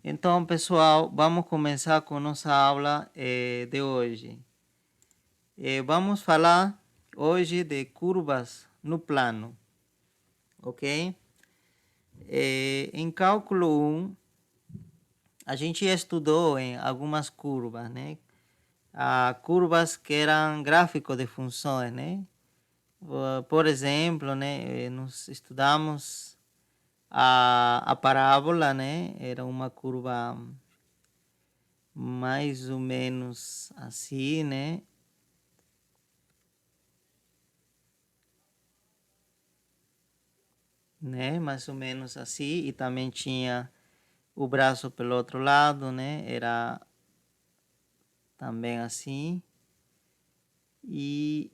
Então, pessoal, vamos começar com nossa aula de hoje. Vamos falar hoje de curvas no plano, ok? Em cálculo 1, a gente estudou em algumas curvas, né? Curvas que eram gráficos de funções, né? Por exemplo, né, nós estudamos a parábola, né? Era uma curva mais ou menos assim, né? Mais ou menos assim, e também tinha o braço pelo outro lado, né? Era também assim. E,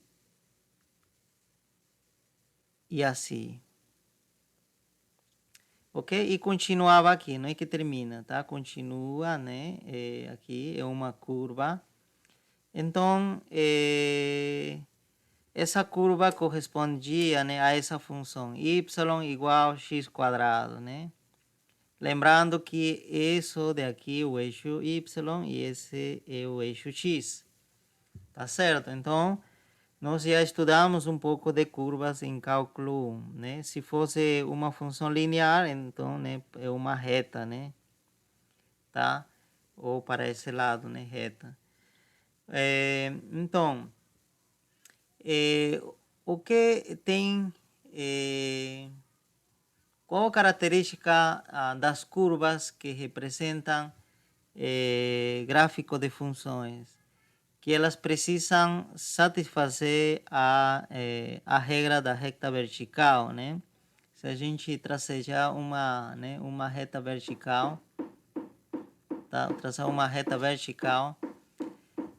e assim. Ok? E continuava aqui, não é que termina, tá? Continua, né? Aqui é uma curva. Então, essa curva correspondia, né, a essa função y igual a x quadrado, né? Lembrando que isso daqui é o eixo y e esse é o eixo x, tá certo? Então, nós já estudamos um pouco de curvas em cálculo 1, né? Se fosse uma função linear, então, né, é uma reta, né? Tá? Ou para esse lado, né, reta. Então, o que tem... qual a característica das curvas que representam gráfico de funções? Que elas precisam satisfazer a regra da reta vertical, né? Se a gente tracejar uma reta vertical, tá? Traçar uma reta vertical,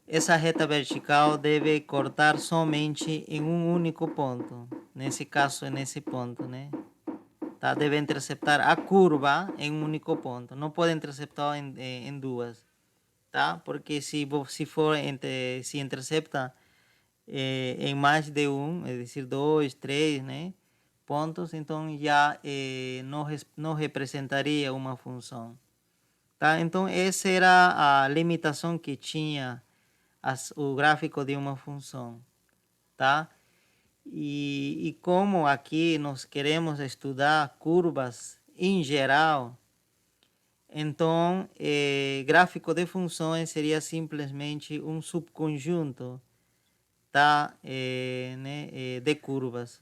essa reta vertical deve cortar somente em um único ponto. Nesse caso, é nesse ponto, né? Tá? Deve interceptar a curva em um único ponto. Não pode interceptar em duas, tá? Porque se intercepta em mais de um, é decir, dois, três, né, pontos, então já não representaria uma função, tá? Então essa era a limitação que tinha o gráfico de uma função, tá? E como aqui nós queremos estudar curvas em geral, então gráfico de funções seria simplesmente um subconjunto, tá? De curvas.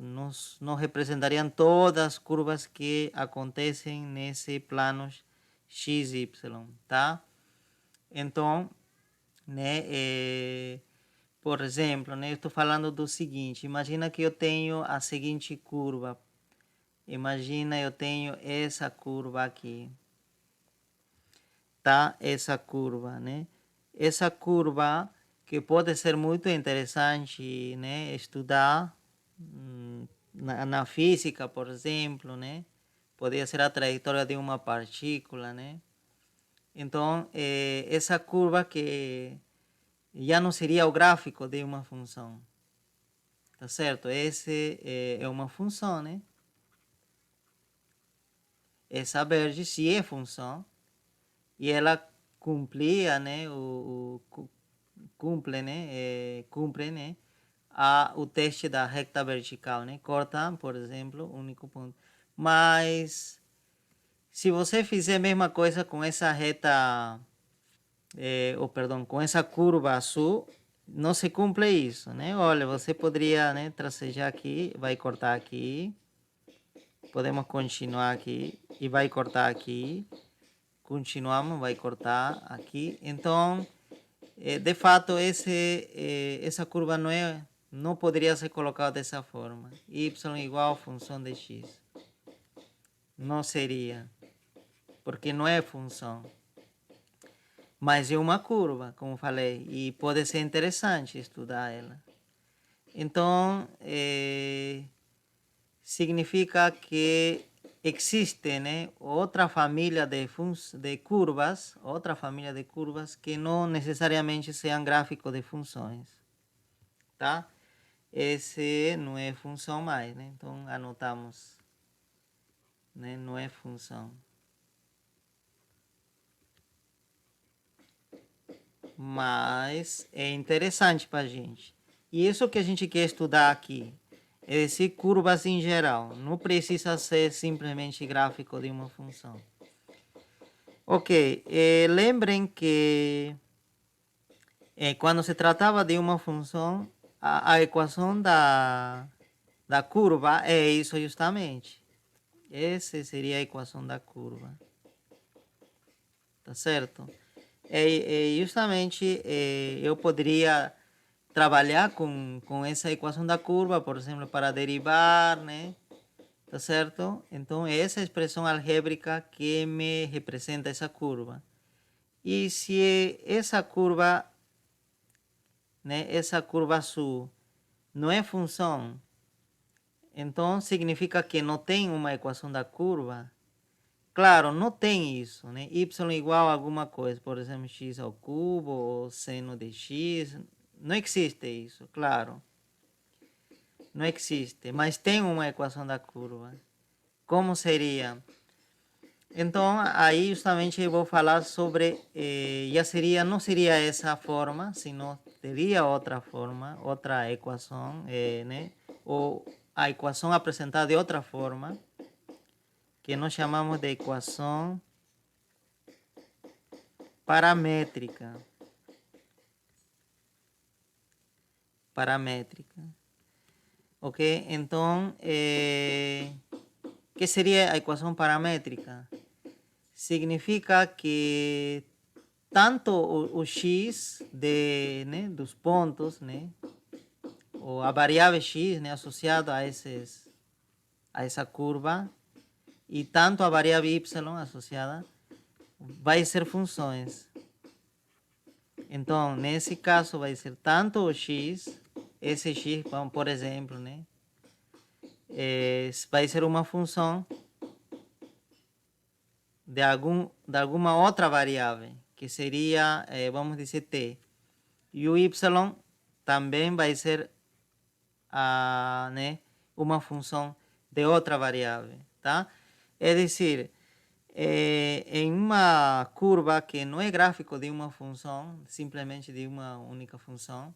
Não representariam todas as curvas que acontecem nesse plano XY, tá? Então, né, por exemplo, né, eu estou falando do seguinte: imagina que eu tenho a seguinte curva. Imagina eu tenho essa curva aqui, tá? Essa curva, né? Essa curva que pode ser muito interessante, né? Estudar na física, por exemplo, né? Poderia ser a trajetória de uma partícula, né? Então, essa curva que já não seria o gráfico de uma função, tá certo? Esse é uma função, né? Essa vértice é função e ela cumpria, né? Cumpre, né? Cumpre, né? O teste da reta vertical, né? Corta, por exemplo, o único ponto. Mas se você fizer a mesma coisa com essa reta, perdão, com essa curva azul, não se cumpre isso, né? Olha, você poderia, né, tracejar aqui, vai cortar aqui, podemos continuar aqui e vai cortar aqui, continuamos, vai cortar aqui. Então, de fato, essa curva não poderia ser colocada dessa forma. Y igual a função de x. Não seria, porque não é função. Mas é uma curva, como falei, e pode ser interessante estudar ela. Então, significa que existe, né, outra família de curvas que não necessariamente sejam gráficos de funções, tá? Esse não é função mais, né? Então anotamos, né? Não é função. mas é interessante para a gente. E isso que a gente quer estudar aqui, é decir, curvas em geral. Não precisa ser simplesmente gráfico de uma função. Ok, lembrem que quando se tratava de uma função, a equação da curva é isso justamente. Essa seria a equação da curva. Tá certo? Justamente eu poderia trabalhar com essa equação da curva, por exemplo, para derivar, né? Tá certo? Então, é essa expressão algébrica que me representa essa curva. E se essa curva, né, essa curva azul não é função, então significa que não tem uma equação da curva. Claro, não tem isso, né? Y igual a alguma coisa, por exemplo, x ao cubo ou seno de x. Não existe isso, claro. Não existe, mas tem uma equação da curva. Como seria? Então, aí justamente eu vou falar sobre, já seria, não seria essa forma, senão teria outra forma, outra equação, né? Ou a equação apresentada de outra forma, que nós chamamos de equação paramétrica. Paramétrica. Ok? Então, que seria a equação paramétrica? Significa que tanto o x né, dos pontos, né, ou a variável x, né, associada a essa curva, e tanto a variável y associada, vai ser funções. Então, nesse caso, vai ser tanto o x, esse x, por exemplo, né, vai ser uma função de alguma outra variável, que seria, vamos dizer, t. E o y também vai ser né, uma função de outra variável, tá? É dizer, em uma curva que não é gráfico de uma função, simplesmente de uma única função,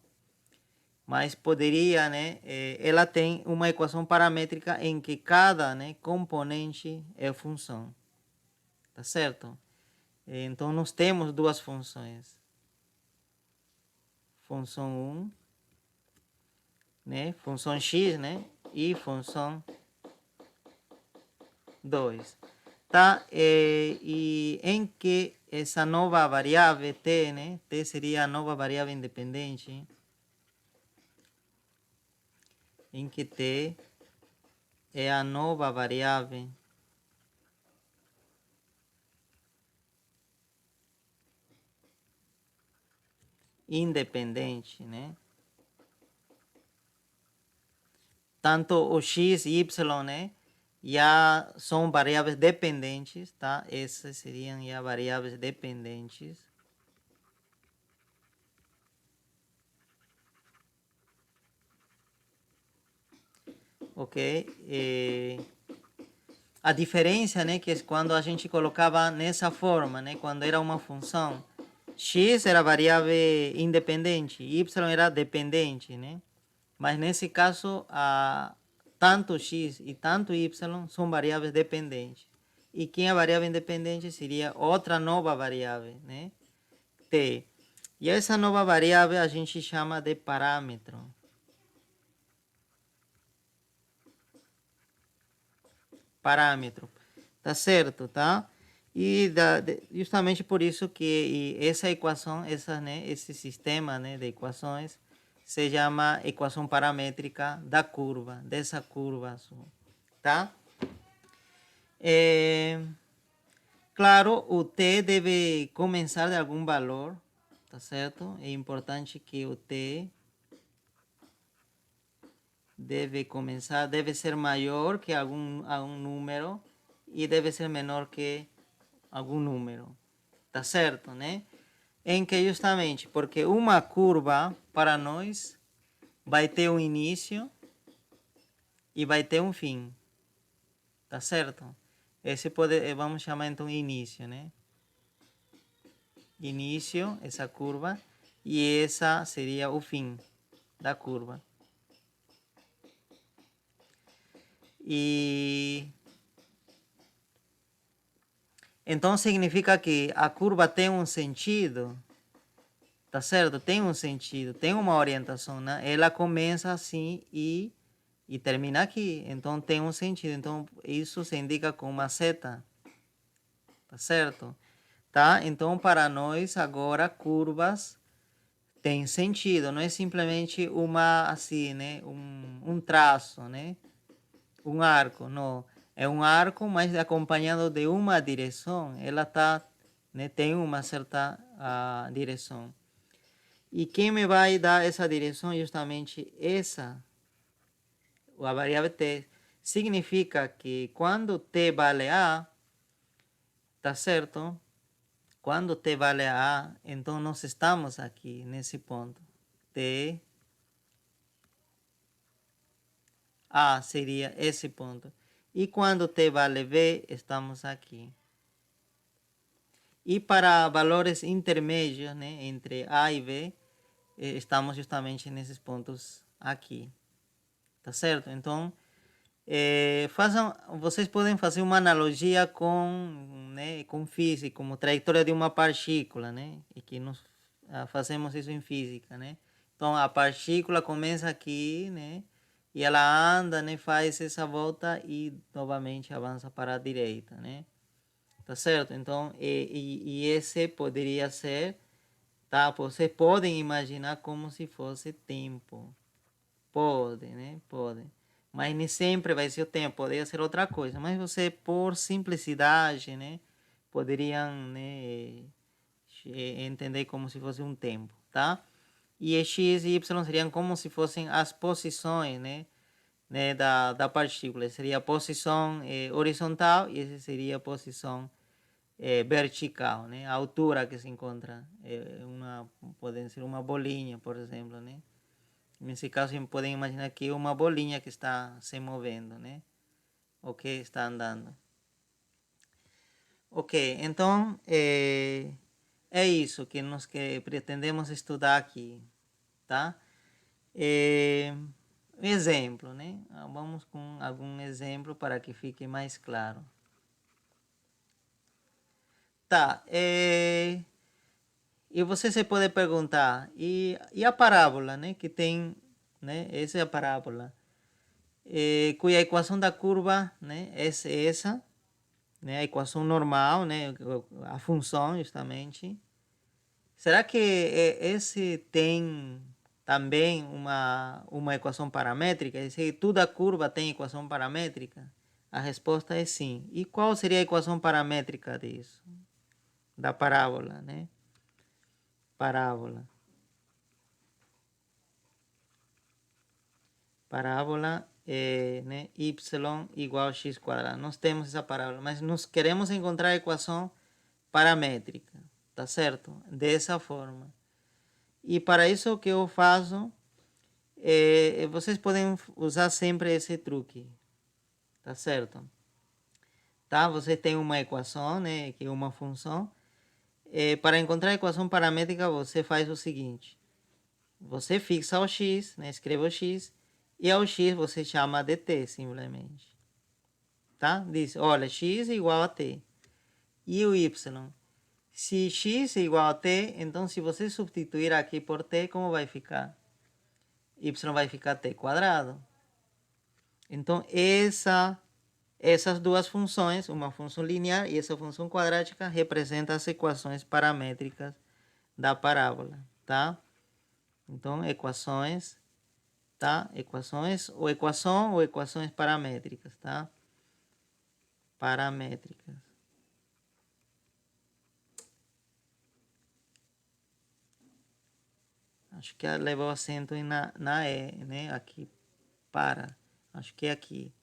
mas poderia, né, ela tem uma equação paramétrica em que cada, né, componente é função, tá certo? Então, nós temos duas funções. Função 1, né? Função x, né? E função 2. Tá? E em que essa nova variável t, né? T seria a nova variável independente. Em que t é a nova variável independente, né? Tanto o x e y, né? Já são variáveis dependentes, tá? Essas seriam já variáveis dependentes. Ok? A diferença, né, que é quando a gente colocava nessa forma, né, quando era uma função, x era variável independente, y era dependente, né? Mas nesse caso, tanto x e tanto y são variáveis dependentes. E quem é variável independente seria outra nova variável, né? T. E essa nova variável a gente chama de parâmetro. Parâmetro. Tá certo, tá? E justamente por isso que essa equação, né, esse sistema, né, de equações se chama equação paramétrica da curva, dessa curva azul, tá? Claro, o t deve começar de algum valor, tá certo? É importante que o t deve começar, deve ser maior que algum número e deve ser menor que algum número, tá certo, né? Em que justamente porque uma curva para nós vai ter um início e vai ter um fim, tá certo? Esse vamos chamar então início, né? Início, essa curva, e essa seria o fim da curva. E então significa que a curva tem um sentido, tá certo? Tem um sentido, tem uma orientação, né? Ela começa assim e termina aqui, então tem um sentido. Então isso se indica com uma seta, tá certo? Tá? Então para nós agora curvas tem sentido, não é simplesmente uma assim, né? Um traço, né? Um arco, não. É um arco, mas acompanhado de uma direção. Ela tá, né? Tem uma certa direção. E quem me vai dar essa direção? Justamente essa, a variável t. Significa que quando t vale a, tá certo? Quando t vale a, então nós estamos aqui nesse ponto. T A seria esse ponto. E quando t vale v, estamos aqui. E para valores intermédios, né, entre A e B, estamos justamente nesses pontos aqui. Tá certo? Então, vocês podem fazer uma analogia né, com física, como trajetória de uma partícula, né? E que nós fazemos isso em física, né? Então, a partícula começa aqui, né? E ela anda, né? Faz essa volta e novamente avança para a direita, né? Tá certo? Então, e esse poderia ser, tá? Vocês podem imaginar como se fosse tempo. Pode, né? Pode. Mas nem sempre vai ser o tempo, poderia ser outra coisa. Mas você, por simplicidade, né? Poderiam, né? Entender como se fosse um tempo, tá? E x e y seriam como se fossem as posições, né, da partícula. Seria a posição horizontal e essa seria a posição vertical, né? A altura que se encontra pode ser uma bolinha, por exemplo, né? Nesse caso, podem imaginar que é uma bolinha que está se movendo, né? Ou que está andando. Ok, então é isso que nós pretendemos estudar aqui, tá? Exemplo, né? Vamos com algum exemplo para que fique mais claro. Tá, e você se pode perguntar, e a parábola, né? Que tem, né? Essa é a parábola, cuja equação da curva, né? É essa, né? A equação normal, né? A função, justamente. Será que esse tem também uma equação paramétrica? É dizer, toda curva tem equação paramétrica? A resposta é sim. E qual seria a equação paramétrica disso? Da parábola, né? Parábola. Parábola né? Y igual a x quadrado. Nós temos essa parábola, mas nós queremos encontrar a equação paramétrica, tá certo? Dessa forma. E para isso o que eu faço, vocês podem usar sempre esse truque, tá certo? Tá? Você tem uma equação, né, que é uma função. Para encontrar a equação paramétrica, você faz o seguinte. Você fixa o x, né, escreve o x, e ao x você chama de t, simplesmente. Tá? Diz, olha, x é igual a t. E o y? Se x é igual a t, então se você substituir aqui por t, como vai ficar? Y vai ficar t quadrado. Então, essas duas funções, uma função linear e essa função quadrática, representam as equações paramétricas da parábola, tá? Então, equações, tá? Equações, ou equação ou equações paramétricas, tá? Paramétricas. Acho que levou acento na E, né? Aqui, para. Acho que é aqui.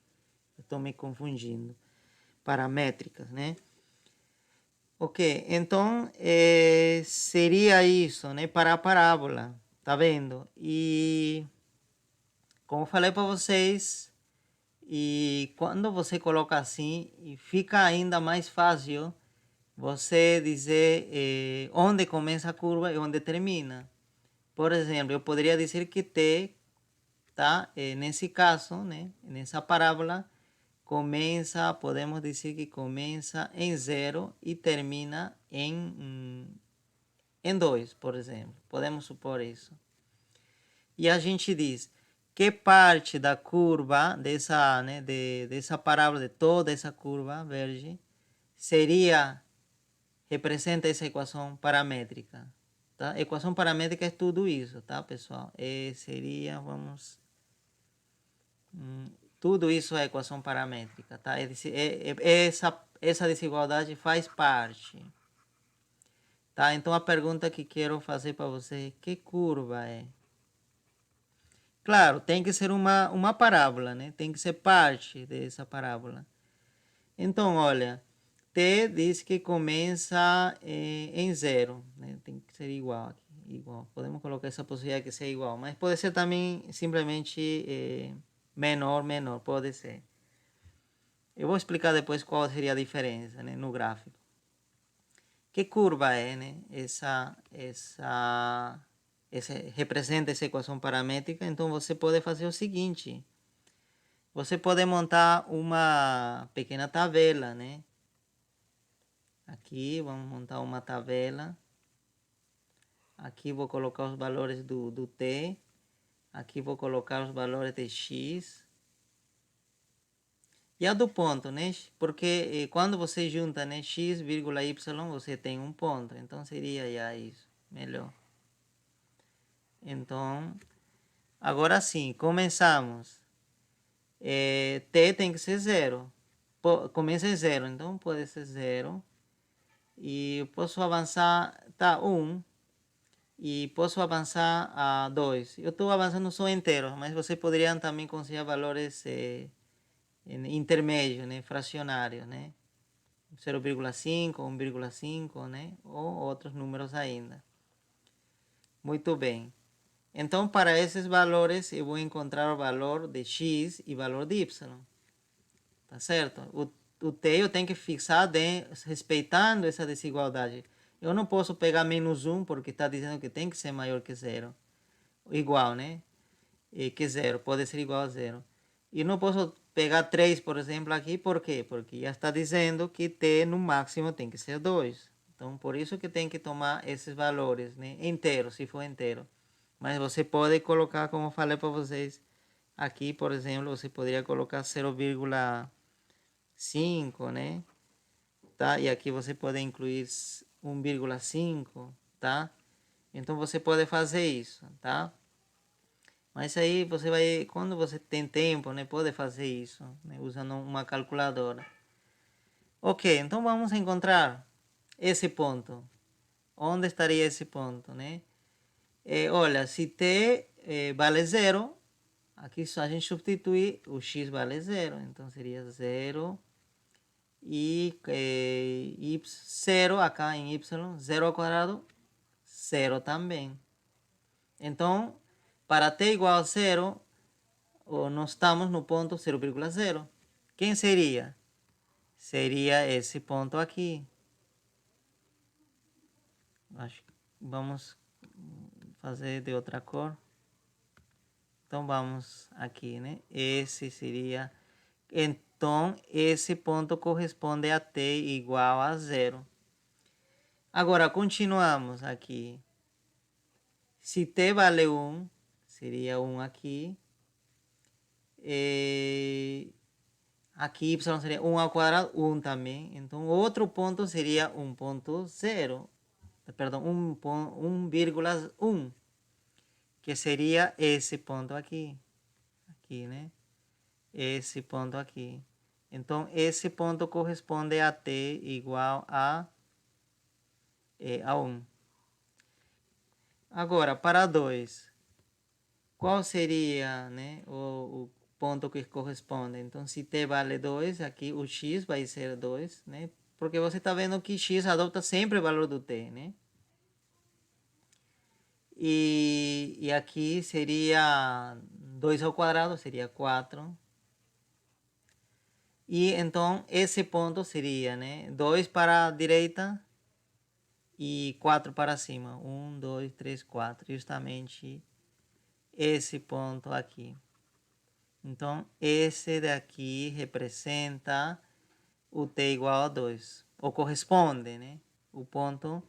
Eu estou me confundindo. Paramétricas, né? Ok, então seria isso, né? Para a parábola, tá vendo? E como falei para vocês, e quando você coloca assim, fica ainda mais fácil você dizer onde começa a curva e onde termina. Por exemplo, eu poderia dizer que t, tá? Nesse caso, né? Nessa parábola, podemos dizer que começa em 0 e termina em 2, por exemplo. Podemos supor isso. E a gente diz que parte da curva dessa, né, dessa parábola, de toda essa curva verde, representa essa equação paramétrica. Tá? Equação paramétrica é tudo isso, tá, pessoal? Tudo isso é equação paramétrica, tá? Essa desigualdade faz parte. Tá? Então a pergunta que quero fazer para você é: que curva é? Claro, tem que ser uma parábola, né? Tem que ser parte dessa parábola. Então, olha, t diz que começa em 0, né? Tem que ser igual aqui, igual. Podemos colocar essa possibilidade que seja igual, mas pode ser também simplesmente menor, pode ser. Eu vou explicar depois qual seria a diferença, né, no gráfico. Que curva é, né? Representa essa equação paramétrica. Então você pode fazer o seguinte: você pode montar uma pequena tabela, né? Aqui vamos montar uma tabela. Aqui vou colocar os valores do t. Aqui vou colocar os valores de x. E a do ponto, né? Porque quando você junta, né, x, y, você tem um ponto. Então seria já isso. Melhor. Então, agora sim, começamos. T tem que ser 0. Começa em 0, então pode ser 0. E eu posso avançar, tá, 1. E posso avançar a 2. Eu estou avançando só inteiros, mas você poderia também considerar valores intermédios, né, fracionários, né? 0,5, 1,5, né? Ou outros números ainda. Muito bem. Então, para esses valores, eu vou encontrar o valor de x e o valor de y. Tá certo? O t eu tenho que fixar respeitando essa desigualdade. Eu não posso pegar menos 1 porque está dizendo que tem que ser maior que 0. Igual, né? Que 0. Pode ser igual a 0. E não posso pegar 3, por exemplo, aqui. Por quê? Porque já está dizendo que t no máximo tem que ser 2. Então, por isso que tem que tomar esses valores, né? Inteiro, se for inteiro. Mas você pode colocar, como falei para vocês, aqui, por exemplo, você poderia colocar 0,5, né? Tá? E aqui você pode incluir 1,5, tá? Então você pode fazer isso, tá? Mas aí você vai, quando você tem tempo, né, pode fazer isso, né, usando uma calculadora. Ok, então vamos encontrar esse ponto. Onde estaria esse ponto, né? Olha, se t vale 0, aqui só a gente substitui o x vale 0. Então seria 0 e 0 acá em y, 0 ao quadrado, 0 também. Então, para t igual a 0, nós estamos no ponto 0,0. Quem seria? Seria esse ponto aqui. Acho que vamos fazer de outra cor. Então vamos aqui, né? Esse seria. Então esse ponto corresponde a t igual a 0. Agora continuamos aqui. Se t vale 1, seria 1 aqui. Aqui y seria 1 ao quadrado, 1 também. Então outro ponto seria 1,0. Perdão, 1,1. Que seria esse ponto aqui. Aqui, né? Esse ponto aqui. Então, esse ponto corresponde a t igual a 1. Agora, para 2. Qual seria, né, o ponto que corresponde? Então, se t vale 2, aqui o x vai ser 2, né? Porque você está vendo que x adota sempre o valor do t, né? E aqui seria 2 ao quadrado, seria 4. E então esse ponto seria, né, 2 para a direita e 4 para cima. 1, 2, 3, 4. Justamente esse ponto aqui. Então, esse daqui representa o t igual a 2. Ou corresponde, né? O ponto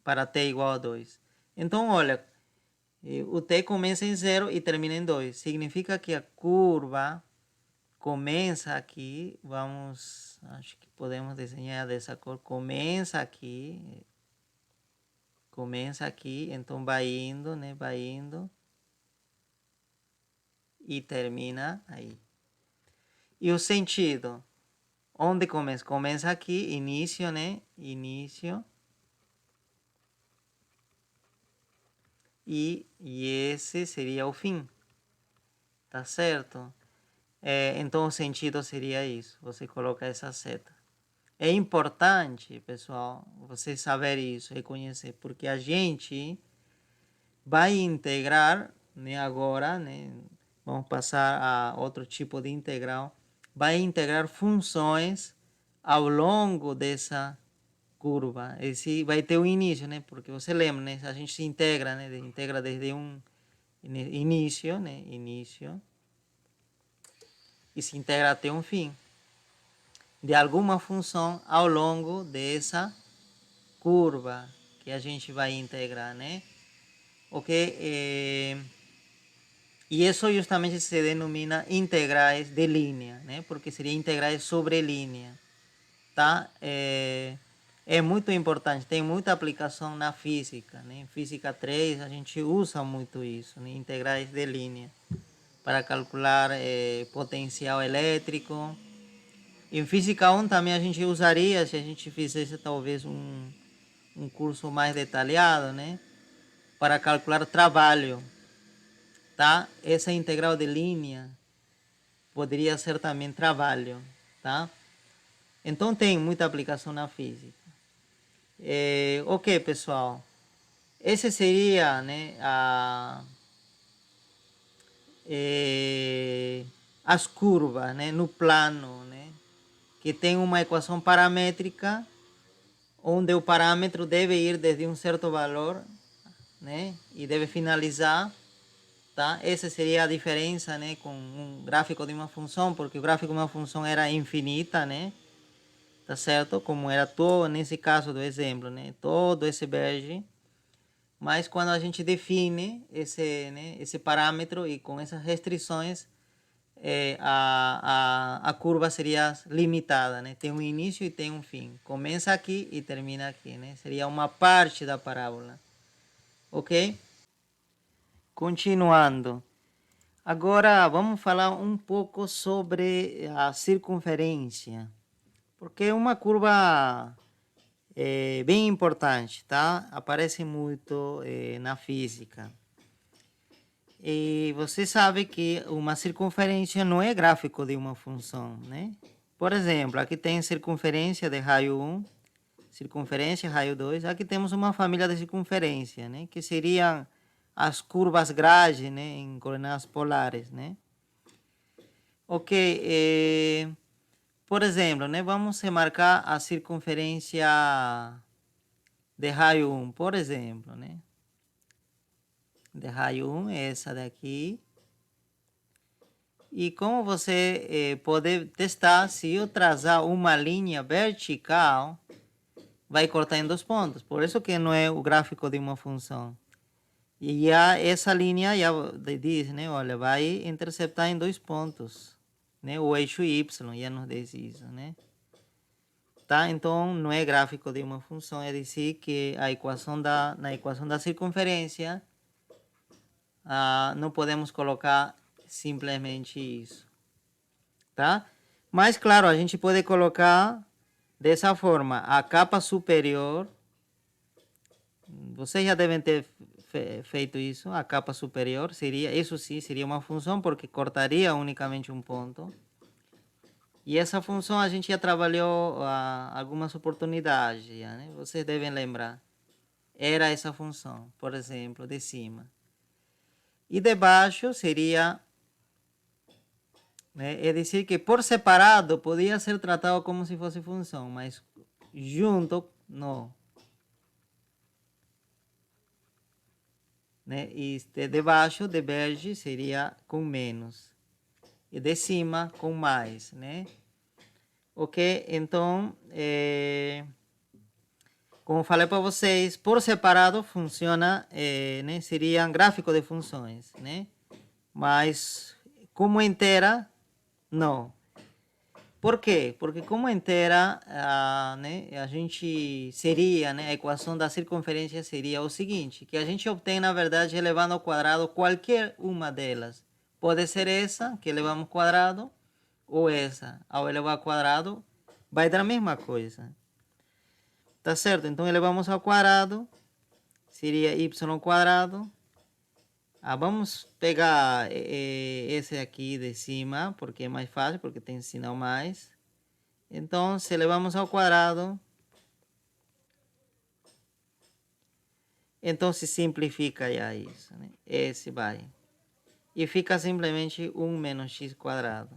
para t igual a 2. Então, olha, o t começa em 0 e termina em 2. Significa que a curva começa aqui. Vamos, acho que podemos desenhar dessa cor. Começa aqui, então vai indo, né? Vai indo e termina aí. E o sentido? Onde começa? Começa aqui, início, né? Início. E esse seria o fim. Tá certo? Então o sentido seria isso. Você coloca essa seta. É importante, pessoal, você saber isso, reconhecer, porque a gente vai integrar, né, agora, né, vamos passar a outro tipo de integral, vai integrar funções ao longo dessa curva. Esse vai ter o início, né, porque você lembra, né, a gente se integra, né, integra desde um início, né, início, e se integra até um fim de alguma função ao longo dessa curva que a gente vai integrar, né? Ok? E isso justamente se denomina integrais de linha, né? Porque seria integrais sobre linha, tá? É muito importante, tem muita aplicação na física, né? Em física 3 a gente usa muito isso, né? Integrais de linha, para calcular potencial elétrico. Em física 1 também a gente usaria, se a gente fizesse talvez um curso mais detalhado, né? Para calcular trabalho, tá? Essa integral de linha poderia ser também trabalho, tá? Então tem muita aplicação na física. Ok, pessoal. Esse seria, né, as curvas, né, no plano, né, que tem uma equação paramétrica onde o parâmetro deve ir desde um certo valor, né, e deve finalizar, tá? Essa seria a diferença, né, com um gráfico de uma função, porque o gráfico de uma função era infinita, né, tá certo? Como era todo, nesse caso do exemplo, né, todo esse bege, mas quando a gente define esse, né, esse parâmetro e com essas restrições, a curva seria limitada, né? Tem um início e tem um fim. Começa aqui e termina aqui, né? Seria uma parte da parábola. Ok? Continuando. Agora vamos falar um pouco sobre a circunferência. Porque é uma curva bem importante, tá? Aparece muito na física. E você sabe que uma circunferência não é gráfico de uma função, né? Por exemplo, aqui tem circunferência de raio 1, circunferência raio 2. Aqui temos uma família de circunferência, né? Que seriam as curvas grade, né? Em coordenadas polares, né? Ok, por exemplo, né? Vamos remarcar a circunferência de raio 1, por exemplo, né? De raio 1 é essa daqui. E como você pode testar, se eu traçar uma linha vertical, vai cortar em 2 pontos. Por isso que não é o gráfico de uma função. E essa linha já diz, né? Olha, vai interceptar em 2 pontos, né? O eixo y já nos diz isso, né? Tá? Então, não é gráfico de uma função, é dizer que na equação da circunferência, não podemos colocar simplesmente isso, tá? Mas, claro, a gente pode colocar dessa forma, a capa superior, vocês já devem ter feito isso, a capa superior seria, isso sim, seria uma função, porque cortaria unicamente um ponto. E essa função a gente já trabalhou algumas oportunidades, já, né? Vocês devem lembrar. Era essa função, por exemplo, de cima. E de baixo seria né? É dizer que por separado podia ser tratado como se fosse função, mas junto não. Né? E de baixo, de verde, seria com menos. E de cima, com mais, né? Ok? Então, como falei para vocês, por separado funciona, né? Seria um gráfico de funções, né? Mas como inteira, não. Por quê? Porque como inteira, né, a gente seria, né, a equação da circunferência seria o seguinte, que a gente obtém, na verdade, elevando ao quadrado qualquer uma delas. Pode ser essa, que elevamos ao quadrado, ou essa, ao elevar ao quadrado, vai dar a mesma coisa. Tá certo? Então, elevamos ao quadrado, seria y quadrado. Vamos pegar esse aqui de cima, porque é mais fácil, porque tem sinal mais. Então, se elevamos ao quadrado, então se simplifica já isso, né? Esse vai. E fica simplesmente 1 menos x quadrado.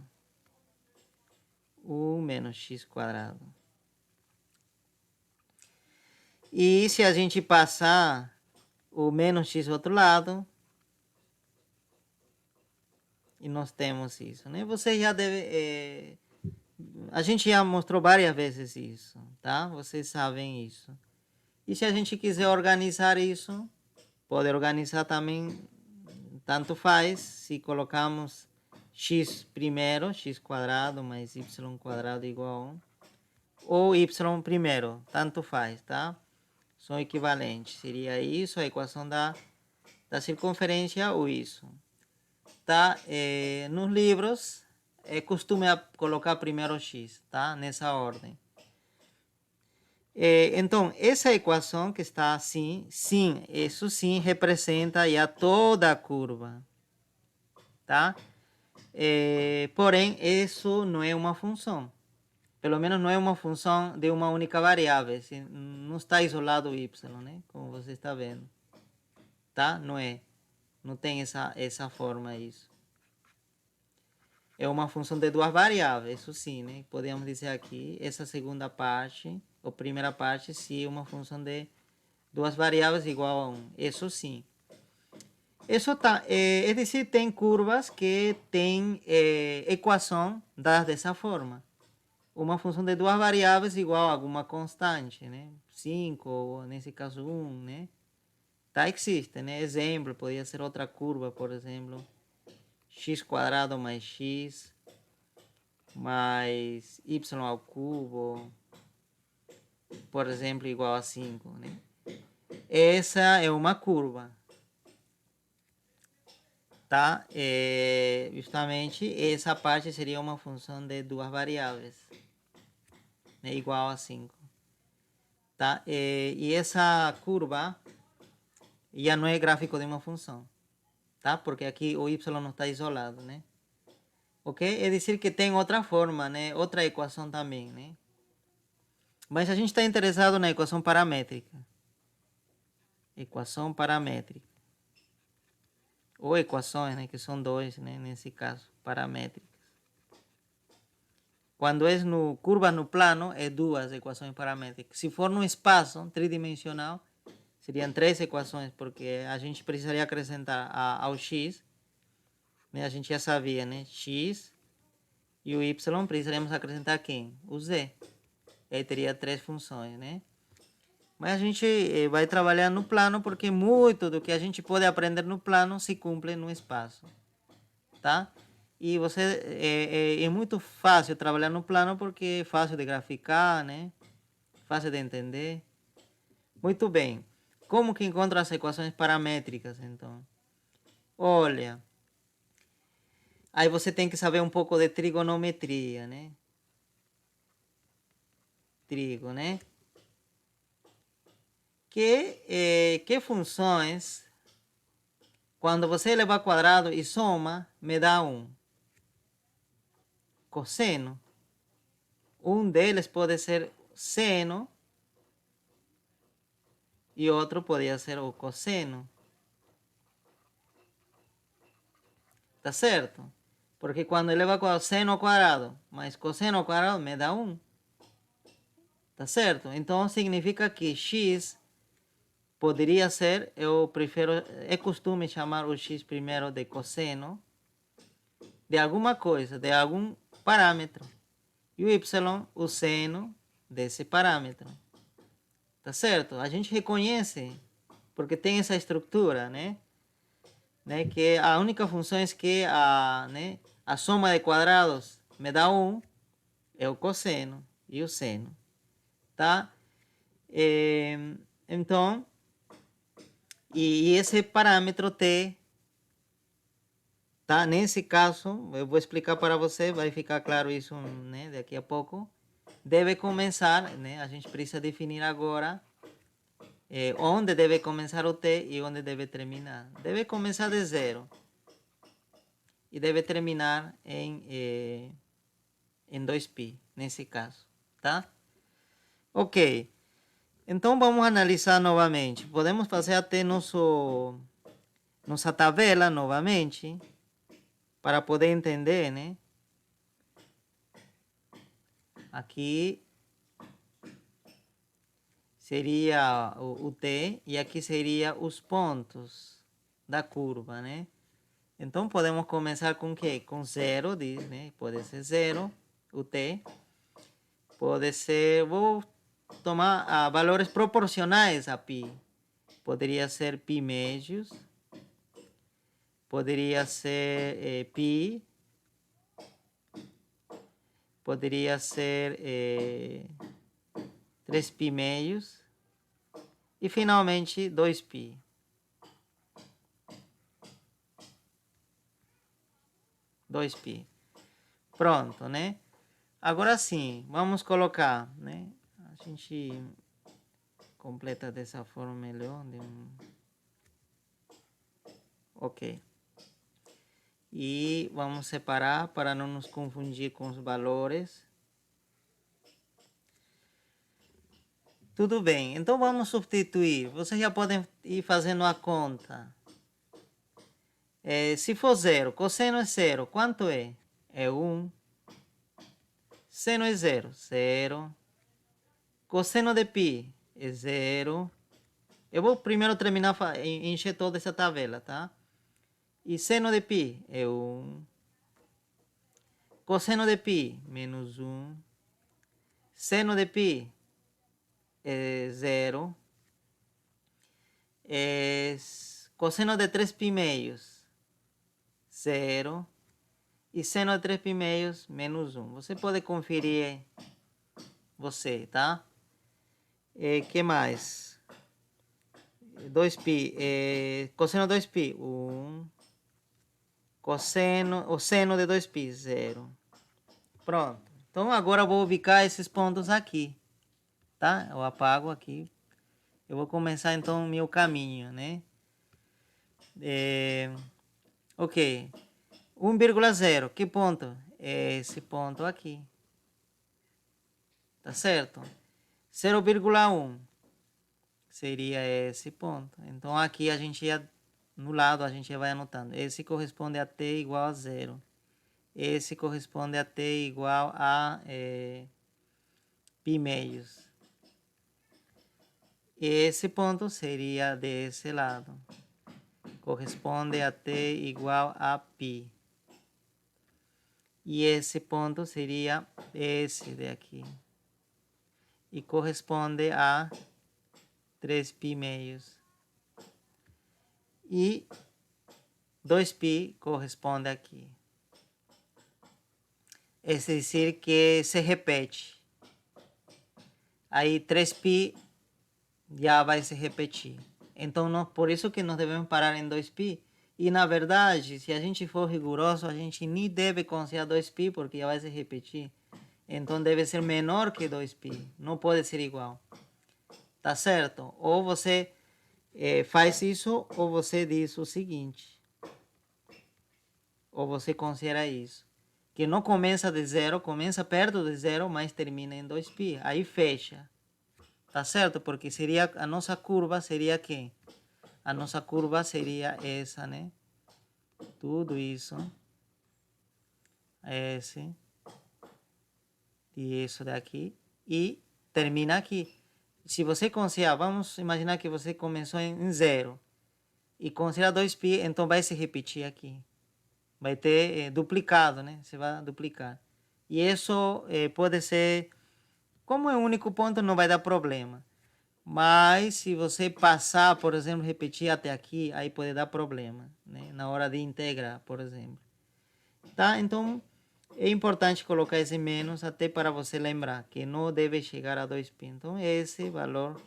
1 menos x quadrado. E se a gente passar o menos x do outro lado, e nós temos isso, né? Você já deve... a gente já mostrou várias vezes isso, tá? Vocês sabem isso. E se a gente quiser organizar isso, pode organizar também, tanto faz, se colocamos x primeiro, x quadrado mais y quadrado igual a 1, ou y primeiro, tanto faz, tá? São equivalentes, seria isso, a equação da circunferência ou isso. Tá? Nos livros, é costume colocar primeiro x, tá? Nessa ordem. Então, essa equação que está assim, sim, isso sim representa já toda a curva, tá? Porém, isso não é uma função. Pelo menos não é uma função de uma única variável. Não está isolado o y, né? Como você está vendo. Tá? Não é. Não tem essa forma isso. É uma função de duas variáveis, isso sim, né? Podemos dizer aqui, essa segunda parte, ou primeira parte, sim, é uma função de duas variáveis igual a 1. Isso sim. Isso tá, é dizer, tem curvas que têm equação dadas dessa forma. Uma função de duas variáveis igual a alguma constante, né? 5, ou nesse caso 1, né? Tá, existe, né? Exemplo, poderia ser outra curva, por exemplo, x quadrado mais x mais y ao cubo, por exemplo, igual a 5, né? Essa é uma curva, tá? Justamente essa parte seria uma função de duas variáveis, né? Igual a 5, tá? E essa curva já não é gráfico de uma função, tá? Porque aqui o y não está isolado, né? Ok? É dizer que tem outra forma, né? Outra equação também, né? Mas a gente está interessado na equação paramétrica. Equação paramétrica. Ou equações, né? Que são dois, né? Nesse caso, paramétricas. Quando é curva no plano, é duas equações paramétricas. Se for no espaço tridimensional, seriam três equações, porque a gente precisaria acrescentar ao x, né? A gente já sabia, né? X e o y, precisaríamos acrescentar quem? O z. E aí teria três funções, né? Mas a gente vai trabalhar no plano, porque muito do que a gente pode aprender no plano se cumpre no espaço, tá? E você é muito fácil trabalhar no plano, porque é fácil de graficar, né? Fácil de entender. Muito bem. Como que encontra as equações paramétricas, então? Olha, aí você tem que saber um pouco de trigonometria, né? Trigo, né? Que funções, quando você eleva ao quadrado e soma, me dá um cosseno. Um deles pode ser seno e outro poderia ser o cosseno. Tá certo? Porque quando eleva ao seno ao quadrado mais cosseno ao quadrado me dá 1. Tá certo? Então significa que x poderia ser, eu prefiro, é costume chamar o x primeiro de cosseno de alguma coisa, de algum parâmetro. E o y, o seno desse parâmetro. Tá certo? A gente reconhece, porque tem essa estrutura, né? Que a única função é que a soma de quadrados me dá 1, é o cosseno e o seno. Tá? Então, e esse parâmetro t, tá? Nesse caso, eu vou explicar para você, vai ficar claro isso, né, daqui a pouco. Deve começar, né? A gente precisa definir agora onde deve começar o t e onde deve terminar. Deve começar de 0 e deve terminar em 2π, nesse caso, tá? Ok. Então vamos analisar novamente. Podemos fazer até nossa tabela novamente para poder entender, né? Aqui seria o t e aqui seria os pontos da curva, né? Então podemos começar com o quê? Com 0, diz, né? Pode ser 0, o t. Pode ser, vou tomar valores proporcionais a π. Poderia ser π médios, poderia ser π, poderia ser 3π meios e finalmente 2π. Pronto, né? Agora sim, vamos colocar, né? A gente completa dessa forma melhor. Ok. E vamos separar para não nos confundir com os valores. Tudo bem, então vamos substituir. Vocês já podem ir fazendo a conta. Se for 0, cosseno é 0, quanto é? É 1. Seno é 0, 0. Cosseno de π é 0. Eu vou primeiro terminar, encher toda essa tabela, tá? E seno de π é 1. Cosseno de π, menos 1. Seno de π é 0. Cosseno de 3π meios, 0. E seno de 3π meios, menos 1. Você pode conferir você, tá? Que mais? 2π. Cosseno de 2π, 1. O seno de 2π, 0. Pronto. Então agora eu vou ubicar esses pontos aqui, tá? Eu apago aqui. Eu vou começar então o meu caminho, né? Ok. 1,0. Que ponto? É esse ponto aqui. Tá certo? 0,1 seria esse ponto. Então aqui a gente ia, no lado a gente vai anotando. Esse corresponde a t igual a 0. Esse corresponde a t igual a π meios. Esse ponto seria desse lado. Corresponde a t igual a π. E esse ponto seria esse daqui. E corresponde a 3π meios. E 2π corresponde aqui. É dizer que se repete. Aí 3π já vai se repetir. Então, por isso que nós devemos parar em 2π. E, na verdade, se a gente for rigoroso, a gente nem deve considerar 2π, porque já vai se repetir. Então, deve ser menor que 2π. Não pode ser igual. Tá certo? Ou você faz isso, ou você diz o seguinte. Ou você considera isso. Que não começa de 0, começa perto de 0, mas termina em 2π. Aí fecha. Tá certo? Porque seria a nossa curva seria quem? A nossa curva seria essa, né? Tudo isso. esse, e isso daqui, e termina aqui. Se você considerar, vamos imaginar que você começou em 0 e considera 2π, então vai se repetir aqui. Vai ter duplicado, né? Você vai duplicar. E isso pode ser, como é o único ponto, não vai dar problema. Mas se você passar, por exemplo, repetir até aqui, aí pode dar problema, né? Na hora de integrar, por exemplo. Tá? Então, é importante colocar esse menos até para você lembrar que não deve chegar a 2π. Então, esse valor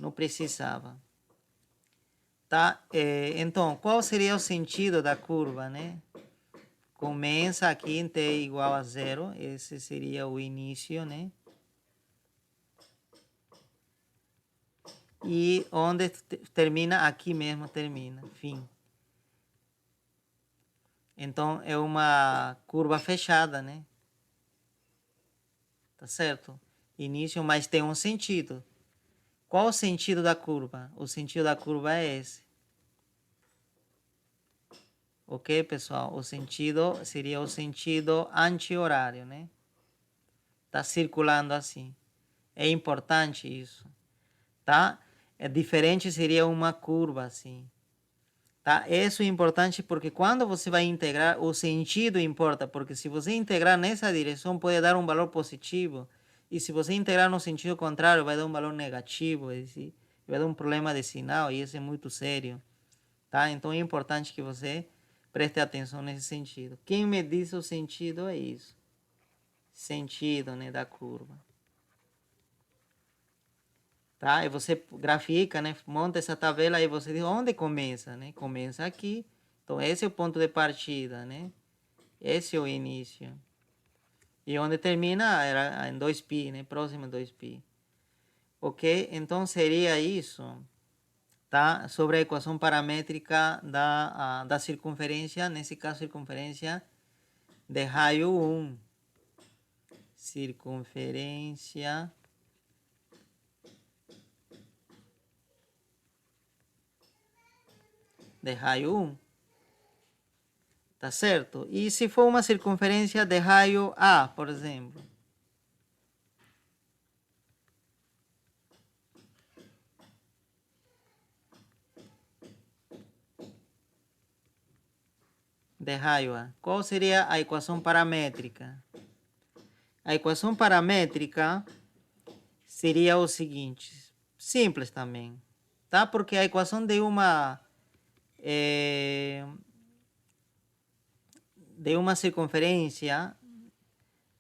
não precisava. Tá? Então, qual seria o sentido da curva, né? Começa aqui em t igual a 0. Esse seria o início, né? E onde termina, aqui mesmo termina, fim. Então, é uma curva fechada, né? Tá certo? Início, mas tem um sentido. Qual o sentido da curva? O sentido da curva é esse. Ok, pessoal? O sentido seria o sentido anti-horário, né? Tá circulando assim. É importante isso, tá? É diferente, seria uma curva assim. Tá? Isso é importante porque quando você vai integrar, o sentido importa, porque se você integrar nessa direção, pode dar um valor positivo, e se você integrar no sentido contrário, vai dar um valor negativo, vai dar um problema de sinal, e isso é muito sério. Tá? Então é importante que você preste atenção nesse sentido. Quem me diz o sentido é isso. Sentido, né, da curva. Tá? E você grafica, né? Monta essa tabela e você diz onde começa, né? Começa aqui. Então esse é o ponto de partida, né? Esse é o início. E onde termina era em 2π, né? Próximo a 2π. Ok? Então seria isso, tá? Sobre a equação paramétrica da circunferência, nesse caso circunferência de raio 1. Circunferência de raio 1. Tá certo? E se for uma circunferência de raio A, por exemplo? De raio A. Qual seria a equação paramétrica? A equação paramétrica seria o seguinte, simples também, tá? Porque a equação de uma circunferência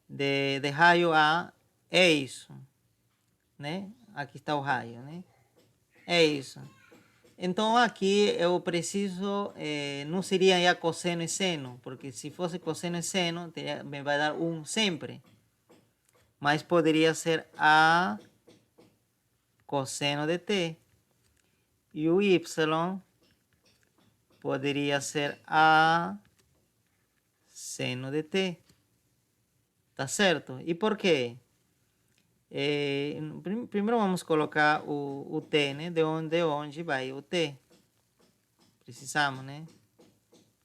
de raio A é isso, né? Aqui está o raio, né? É isso. Então aqui eu preciso, não seria cosseno e seno, porque se fosse cosseno e seno, me vai dar 1 sempre. Mas poderia ser A cosseno de t. E o y poderia ser A seno de t. Tá certo? E por quê? Primeiro vamos colocar o t, né? De onde vai o t. Precisamos, né?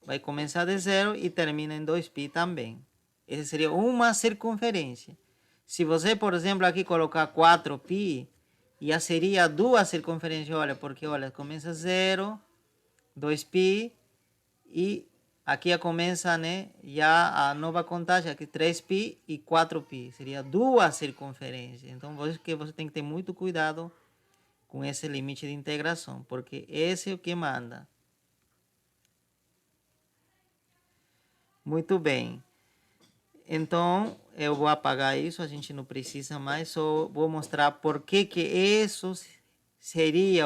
Vai começar de 0 e termina em 2π também. Essa seria uma circunferência. Se você, por exemplo, aqui colocar 4π, já seria duas circunferências, olha, porque, olha, começa 0, 2π, e aqui já começa, né, já a nova contagem, aqui 3π e 4π, seria duas circunferências. Então, você tem que ter muito cuidado com esse limite de integração, porque esse é o que manda. Muito bem. Então, eu vou apagar isso, a gente não precisa mais, só vou mostrar por que isso seria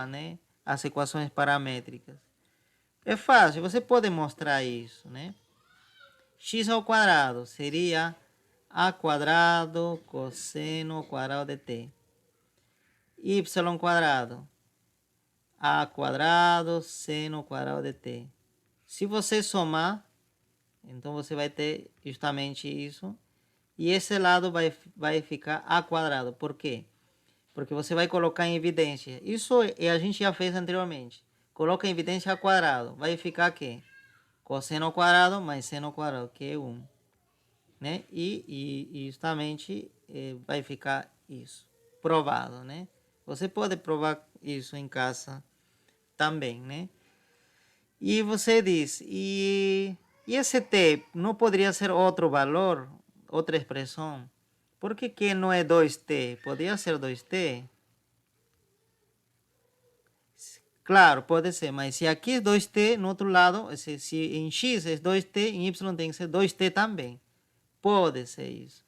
né, as equações paramétricas. É fácil, você pode mostrar isso, né? X ao quadrado seria a quadrado cosseno ao quadrado de t. Y quadrado, a quadrado seno ao quadrado de t. Se você somar, então você vai ter justamente isso. E esse lado vai ficar a quadrado. Por quê? Porque você vai colocar em evidência. Isso a gente já fez anteriormente. Coloca em evidência a quadrado. Vai ficar aqui. cosseno ao quadrado mais seno ao quadrado, que é 1. Né? E justamente vai ficar isso, provado, né? Você pode provar isso em casa também, né? E você diz, e esse t não poderia ser outro valor, outra expressão? Por que não é 2t? Poderia ser 2t? Claro, pode ser, mas se aqui é 2t, no outro lado, se em x é 2t, em y tem que ser 2t também. Pode ser isso.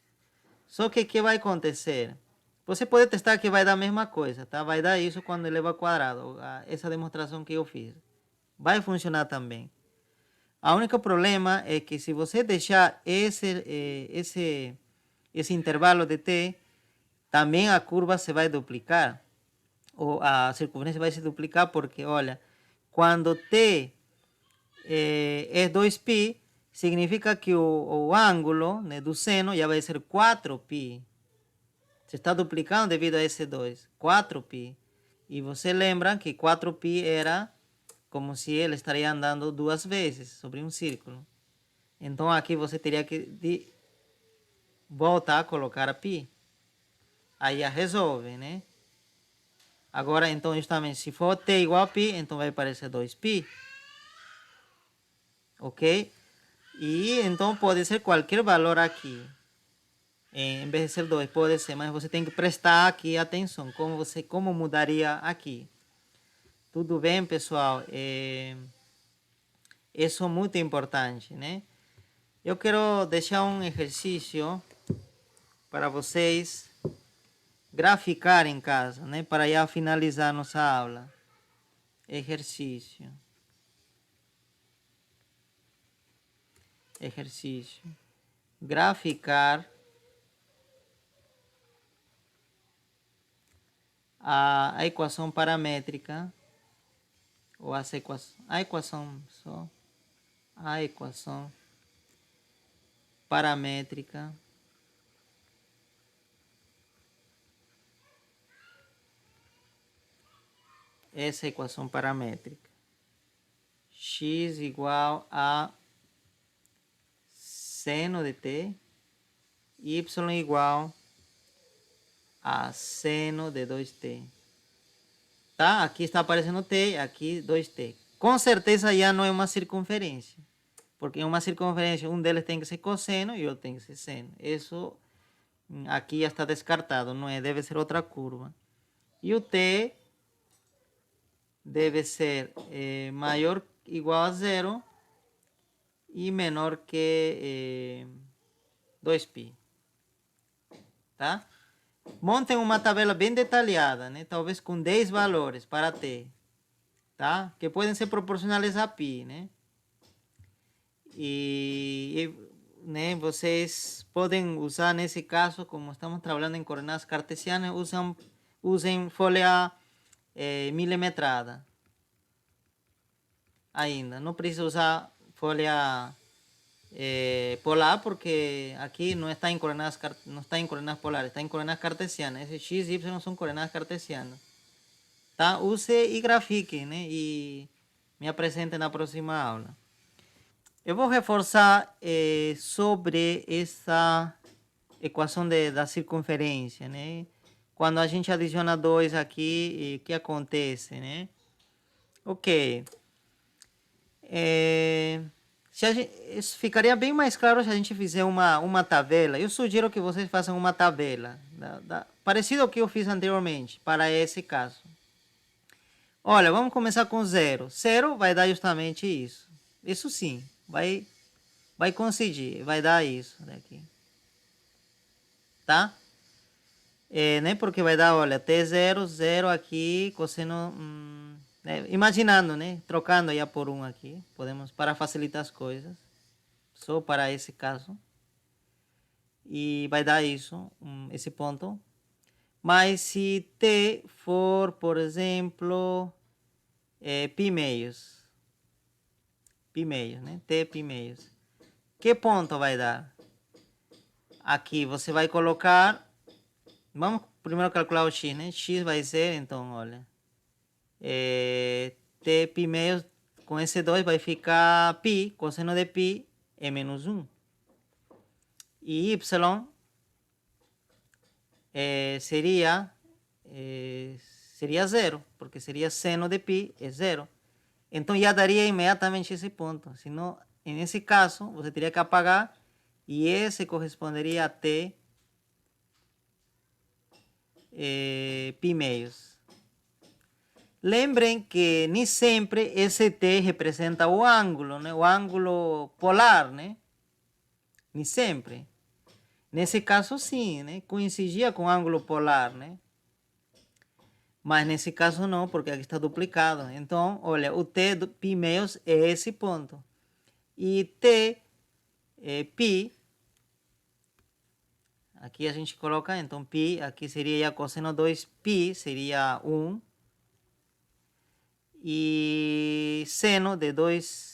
Só que o que vai acontecer? Você pode testar que vai dar a mesma coisa, tá? Vai dar isso quando eleva ao quadrado, essa demonstração que eu fiz. Vai funcionar também. O único problema é que se você deixar esse intervalo de t, também a curva se vai duplicar. Ou a circunferência vai se duplicar porque, olha, quando t é 2π, significa que o ângulo, né, do seno já vai ser 4π. Se está duplicando devido a esse 2, 4π. E você lembra que 4π era como se ele estaria andando duas vezes sobre um círculo. Então aqui você teria que voltar a colocar a π. Aí já resolve, né? Agora, então, justamente, se for t igual a π, então vai aparecer 2π. Ok? E então pode ser qualquer valor aqui. Em vez de ser 2, pode ser, mas você tem que prestar aqui atenção. Como mudaria aqui. Tudo bem, pessoal? Isso é muito importante, né? Eu quero deixar um exercício para vocês graficar em casa, né? Para já finalizar nossa aula. Exercício. Graficar a equação paramétrica ou a equação paramétrica essa equação paramétrica x igual a seno de t, y igual a seno de 2t. Tá? Aqui está aparecendo t, aqui 2t. Com certeza já não é uma circunferência. Porque em uma circunferência, um deles tem que ser cosseno e outro tem que ser seno. Isso aqui já está descartado, não é? Deve ser outra curva. E o t deve ser maior ou igual a zero e menor que 2π. Tá? Montem uma tabela bem detalhada, né? Talvez com 10 valores para t, tá? Que podem ser proporcionais a π, né? Né, vocês podem usar nesse caso, como estamos trabalhando em coordenadas cartesianas, usem folha milimetrada. Ainda, não precisa usar folha polar, porque aqui não está em coordenadas polares, está em coordenadas cartesianas. Esse x e y são coordenadas cartesianas. Tá? Use e grafique, né? E me apresente na próxima aula. Eu vou reforçar sobre essa equação da circunferência, né? Quando a gente adiciona 2 aqui, o que acontece, né? Ok. Isso ficaria bem mais claro se a gente fizer uma tabela. Eu sugiro que vocês façam uma tabela, parecido ao que eu fiz anteriormente, para esse caso. Olha, vamos começar com 0. 0 vai dar justamente isso. Isso sim, vai coincidir, vai dar isso daqui. Tá? Né? Porque vai dar, olha, T0, 0 aqui, cosseno... imaginando, né? Trocando já por 1 aqui. Podemos, para facilitar as coisas. Só para esse caso. E vai dar isso, esse ponto. Mas se T for, por exemplo, π meios. Π meios, né? T π meios. Que ponto vai dar? Aqui você vai colocar... Vamos primeiro calcular o x, né? X vai ser, então, olha... T π meios com esse 2 vai ficar π, cosseno de π é menos 1. E y seria 0, porque seria seno de π é 0. Então já daria imediatamente esse ponto. Senão, nesse caso, você teria que apagar e esse corresponderia a t π meios. Lembrem que nem sempre esse t representa o ângulo, né? O ângulo polar, né? Nem sempre. Nesse caso, sim, né? Coincidia com o ângulo polar, né? Mas nesse caso não, porque aqui está duplicado. Então, olha, o t do π meios é esse ponto. E t π, aqui a gente coloca, então π, aqui seria já cosseno 2π, seria 1. E seno de 2π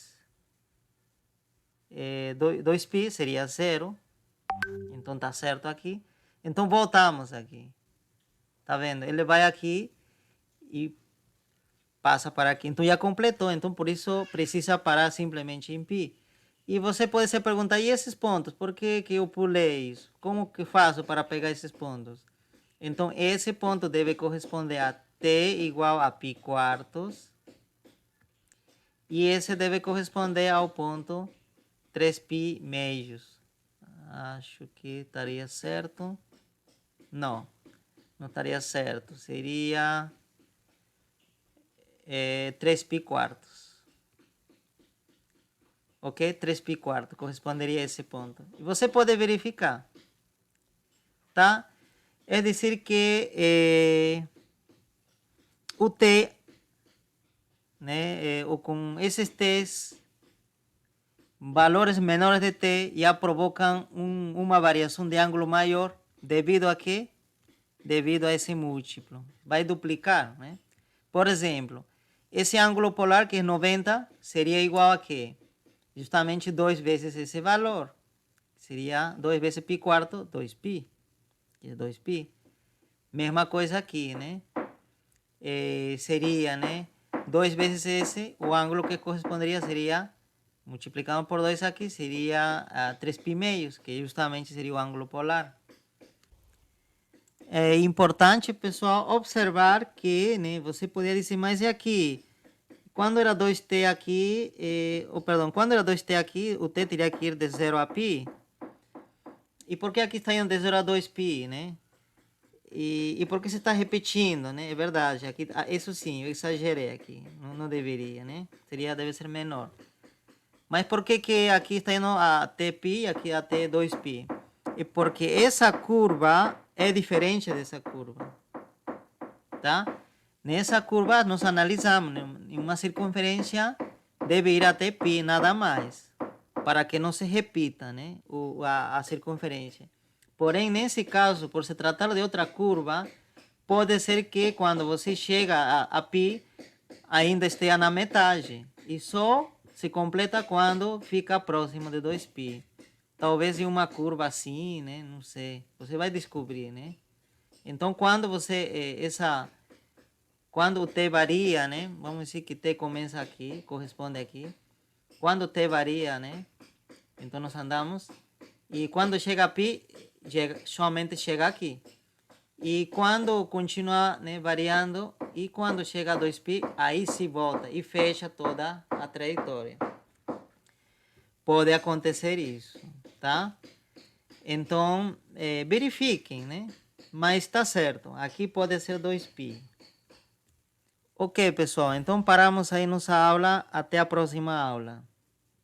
seria 0. Então tá certo aqui. Então voltamos aqui. Tá vendo? Ele vai aqui e passa para aqui. Então já completou. Então por isso precisa parar simplesmente em π. E você pode se perguntar, e esses pontos? Por que eu pulei isso? Como que faço para pegar esses pontos? Então esse ponto deve corresponder a t igual a π quartos. E esse deve corresponder ao ponto 3π meios. Acho que estaria certo. Não estaria certo. Seria 3π quartos. Ok? 3π quartos corresponderia a esse ponto. E você pode verificar. Tá? É dizer que o t, né, ou com esses t's, valores menores de t já provocam uma variação de ângulo maior devido a quê? Devido a esse múltiplo. Vai duplicar, né? Por exemplo, esse ângulo polar que é 90 seria igual a quê? Justamente 2 vezes esse valor. Seria 2 vezes π quarto, 2π. Que é 2π. Mesma coisa aqui, né? Seria, né? 2 vezes esse, o ângulo que corresponderia seria, multiplicado por 2 aqui, seria 3π meios, que justamente seria o ângulo polar. É importante, pessoal, observar que, né, você poderia dizer, mas e aqui? Quando era 2t aqui, quando era 2t aqui, o t teria que ir de 0 a π. E por que aqui está indo de 0 a 2π, né? E por que você está repetindo, né? É verdade, aqui, isso sim, eu exagerei aqui, não deveria, né? Deve ser menor. Mas por que aqui está indo a tπ e aqui a t2π? É porque essa curva é diferente dessa curva, tá? Nessa curva nós analisamos, né? Em uma circunferência deve ir até π, nada mais, para que não se repita, né? A circunferência. Porém, nesse caso, por se tratar de outra curva, pode ser que quando você chega a π, ainda esteja na metade. E só se completa quando fica próximo de 2π. Talvez em uma curva assim, né? Não sei. Você vai descobrir, né? Então, quando quando o t varia, né? Vamos dizer que t começa aqui, corresponde aqui. Quando o t varia, né? Então, nós andamos. E quando chega a π, somente chega aqui. E quando continua, né, variando, e quando chega a 2π, aí se volta e fecha toda a trajetória. Pode acontecer isso, tá? Então, verifiquem, né? Mas está certo, aqui pode ser 2π. Ok, pessoal, então paramos aí nossa aula, até a próxima aula.